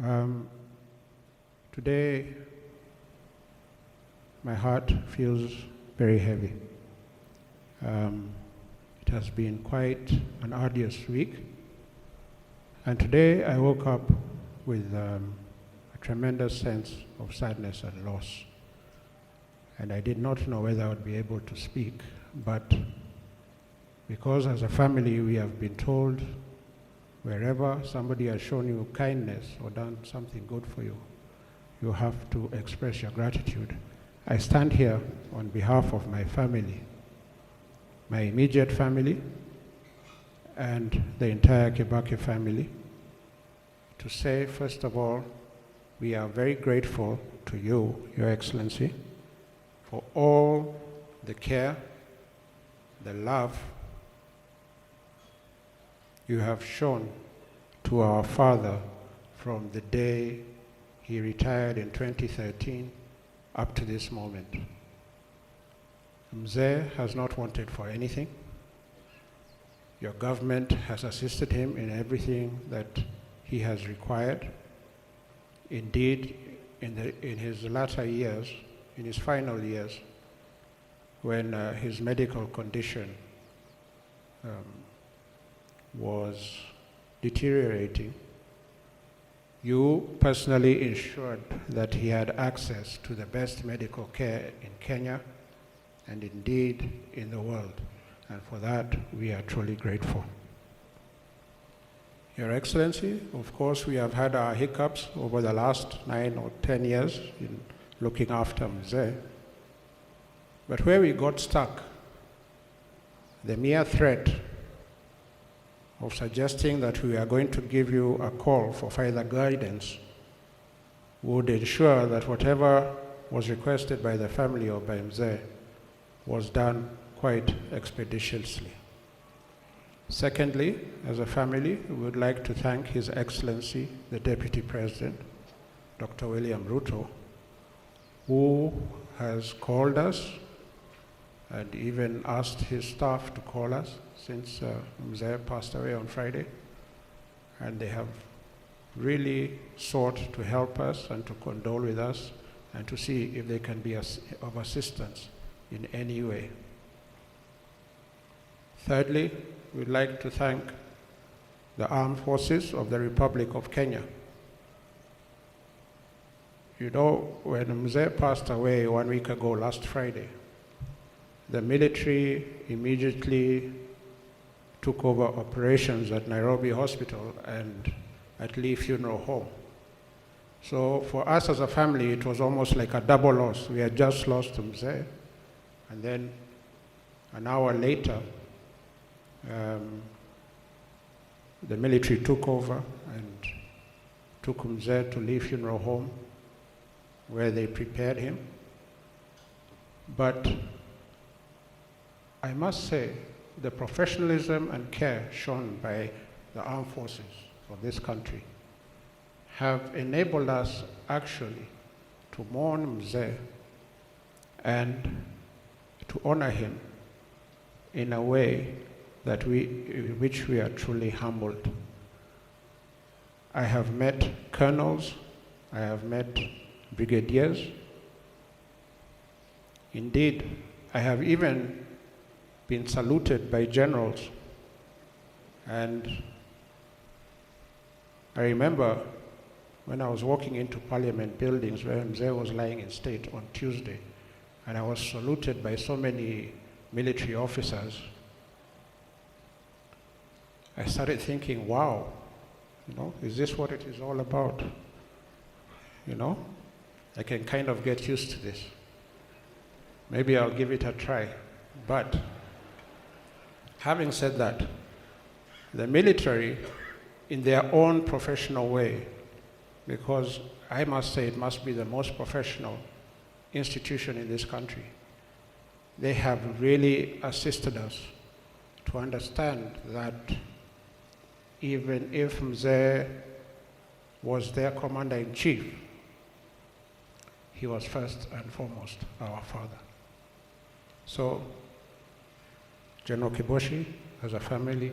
Um, Today, my heart feels very heavy. It has been quite an arduous week, and today I woke up with a tremendous sense of sadness and loss. And I did not know whether I would be able to speak, but because as a family we have been told wherever somebody has shown you kindness or done something good for you, you have to express your gratitude. I stand here on behalf of my family, my immediate family, and the entire Kibaki family, to say, first of all, we are very grateful to you, Your Excellency, for all the care, the love you have shown to our father from the day he retired in 2013 up to this moment. Mzee has not wanted for anything. Your government has assisted him in everything that he has required. Indeed, in his latter years, in his final years, when his medical condition was deteriorating, you personally ensured that he had access to the best medical care in Kenya and indeed in the world. And for that, we are truly grateful. Your Excellency, of course, we have had our hiccups over the last 9 or 10 years in looking after Mzee. But where we got stuck, the mere threat of suggesting that we are going to give you a call for further guidance would ensure that whatever was requested by the family or by Mzee was done quite expeditiously. Secondly, as a family, we would like to thank His Excellency, the Deputy President, Dr. William Ruto, who has called us and even asked his staff to call us since Mzee passed away on Friday. And they have really sought to help us and to condole with us and to see if they can be of assistance in any way. Thirdly, we'd like to thank the Armed Forces of the Republic of Kenya. You know, when Mzee passed away 1 week ago, last Friday, the military immediately took over operations at Nairobi Hospital and at Lee Funeral Home. So for us as a family, it was almost like a double loss. We had just lost Mzee, and then an hour later, the military took over and took Mzee to Lee Funeral Home, where they prepared him. But I must say, the professionalism and care shown by the armed forces of this country have enabled us actually to mourn Mzee and to honor him in a way that which we are truly humbled. I have met colonels, I have met brigadiers. Indeed, I have even been saluted by generals. And I remember when I was walking into Parliament buildings where Mzee was lying in state on Tuesday, and I was saluted by so many military officers, I started thinking, wow, is this what it is all about? I can kind of get used to this. Maybe I'll give it a try. But having said that, the military, in their own professional way, because I must say it must be the most professional institution in this country, they have really assisted us to understand that even if Mzee was their commander-in-chief, he was first and foremost our father. So, General Kiboshi, as a family,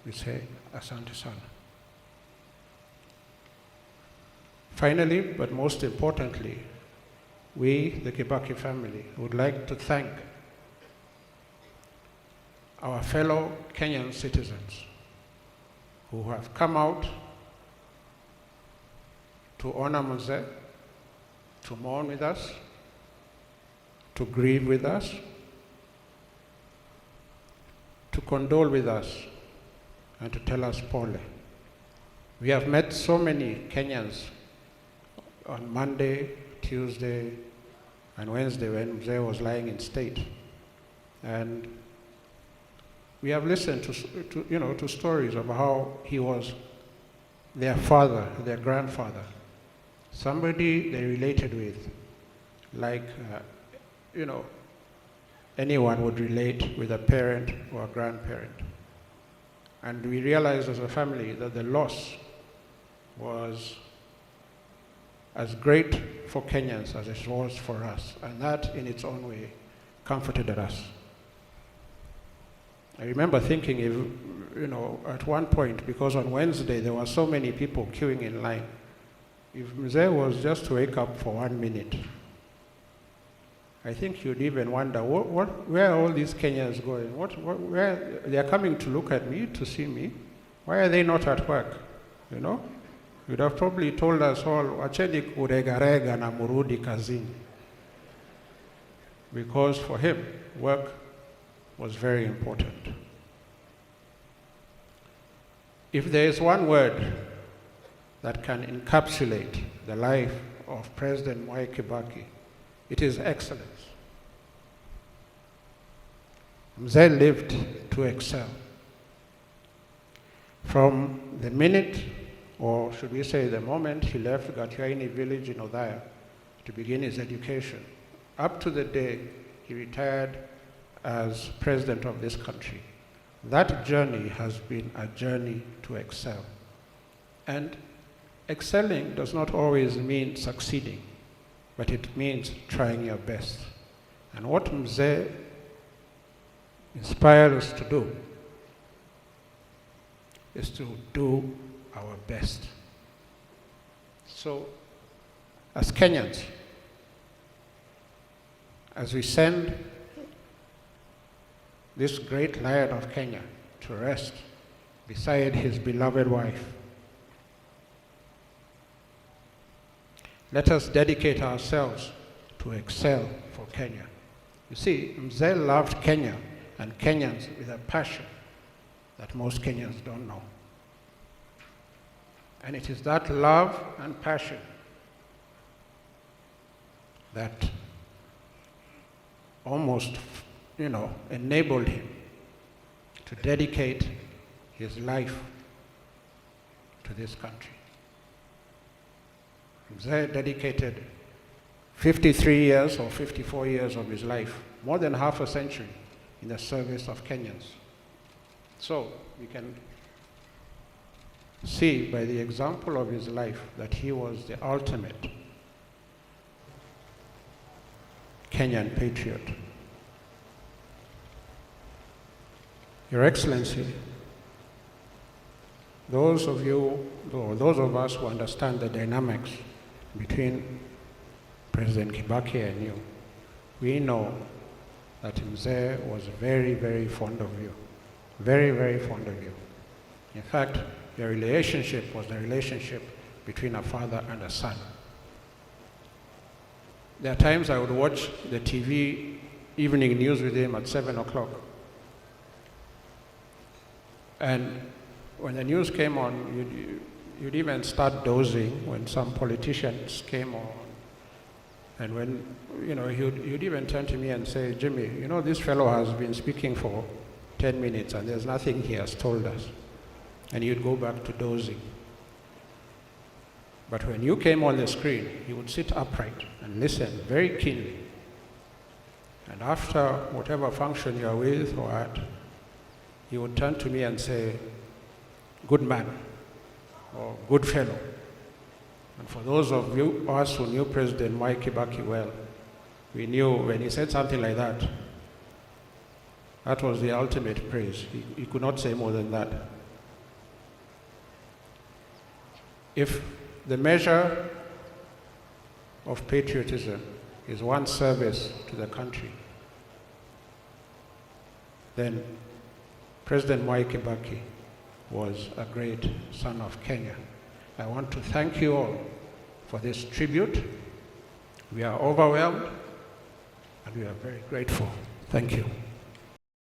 we say, asante sana. Finally, but most importantly, we, the Kibaki family, would like to thank our fellow Kenyan citizens who have come out to honor Mzee, to mourn with us, to grieve with us, to condole with us, and to tell us pole. We have met so many Kenyans on Monday, Tuesday, and Wednesday when Mzee was lying in state. And we have listened to stories of how he was their father, their grandfather, somebody they related with, like anyone would relate with a parent or a grandparent. And we realized as a family that the loss was as great for Kenyans as it was for us, and that in its own way comforted us. I remember thinking, if, at one point, because on Wednesday there were so many people queuing in line, if Mzee was just to wake up for 1 minute, I think you'd even wonder, where are all these Kenyans going? Where they are coming to look at me, to see me? Why are they not at work? You'd have probably told us all, wacheni kuregarega na murudi kazini. Because for him, work was very important. If there is one word that can encapsulate the life of President Mwai Kibaki, it is excellence. Mzee lived to excel. From the minute, or should we say the moment he left Gatiaini village in Othaya to begin his education, up to the day he retired as president of this country, that journey has been a journey to excel. And excelling does not always mean succeeding, but it means trying your best. And what Mzee inspires us to do is to do our best. So, as Kenyans, as we send this great lion of Kenya to rest beside his beloved wife, let us dedicate ourselves to excel for Kenya. You see, Mzee loved Kenya and Kenyans with a passion that most Kenyans don't know. And it is that love and passion that almost, enabled him to dedicate his life to this country. Mzee dedicated 53 years or 54 years of his life, more than half a century, in the service of Kenyans. So we can see by the example of his life that he was the ultimate Kenyan patriot. Your Excellency, those of you, or those of us who understand the dynamics between President Kibaki and you, we know that Mzee was very, very fond of you. Very, very fond of you. In fact, your relationship was the relationship between a father and a son. There are times I would watch the TV evening news with him at 7 o'clock. And when the news came on, you'd even start dozing when some politicians came on. And when, he'd even turn to me and say, Jimmy, this fellow has been speaking for 10 minutes and there's nothing he has told us. And you'd go back to dozing. But when you came on the screen, he would sit upright and listen very keenly. And after whatever function you're with or at, he would turn to me and say, good man, or good fellow. And for those of us who knew President Mwai Kibaki well, we knew when he said something like that, that was the ultimate praise. He could not say more than that. If the measure of patriotism is one service to the country, then President Mwai Kibaki was a great son of Kenya. I want to thank you all for this tribute. We are overwhelmed and we are very grateful. Thank you.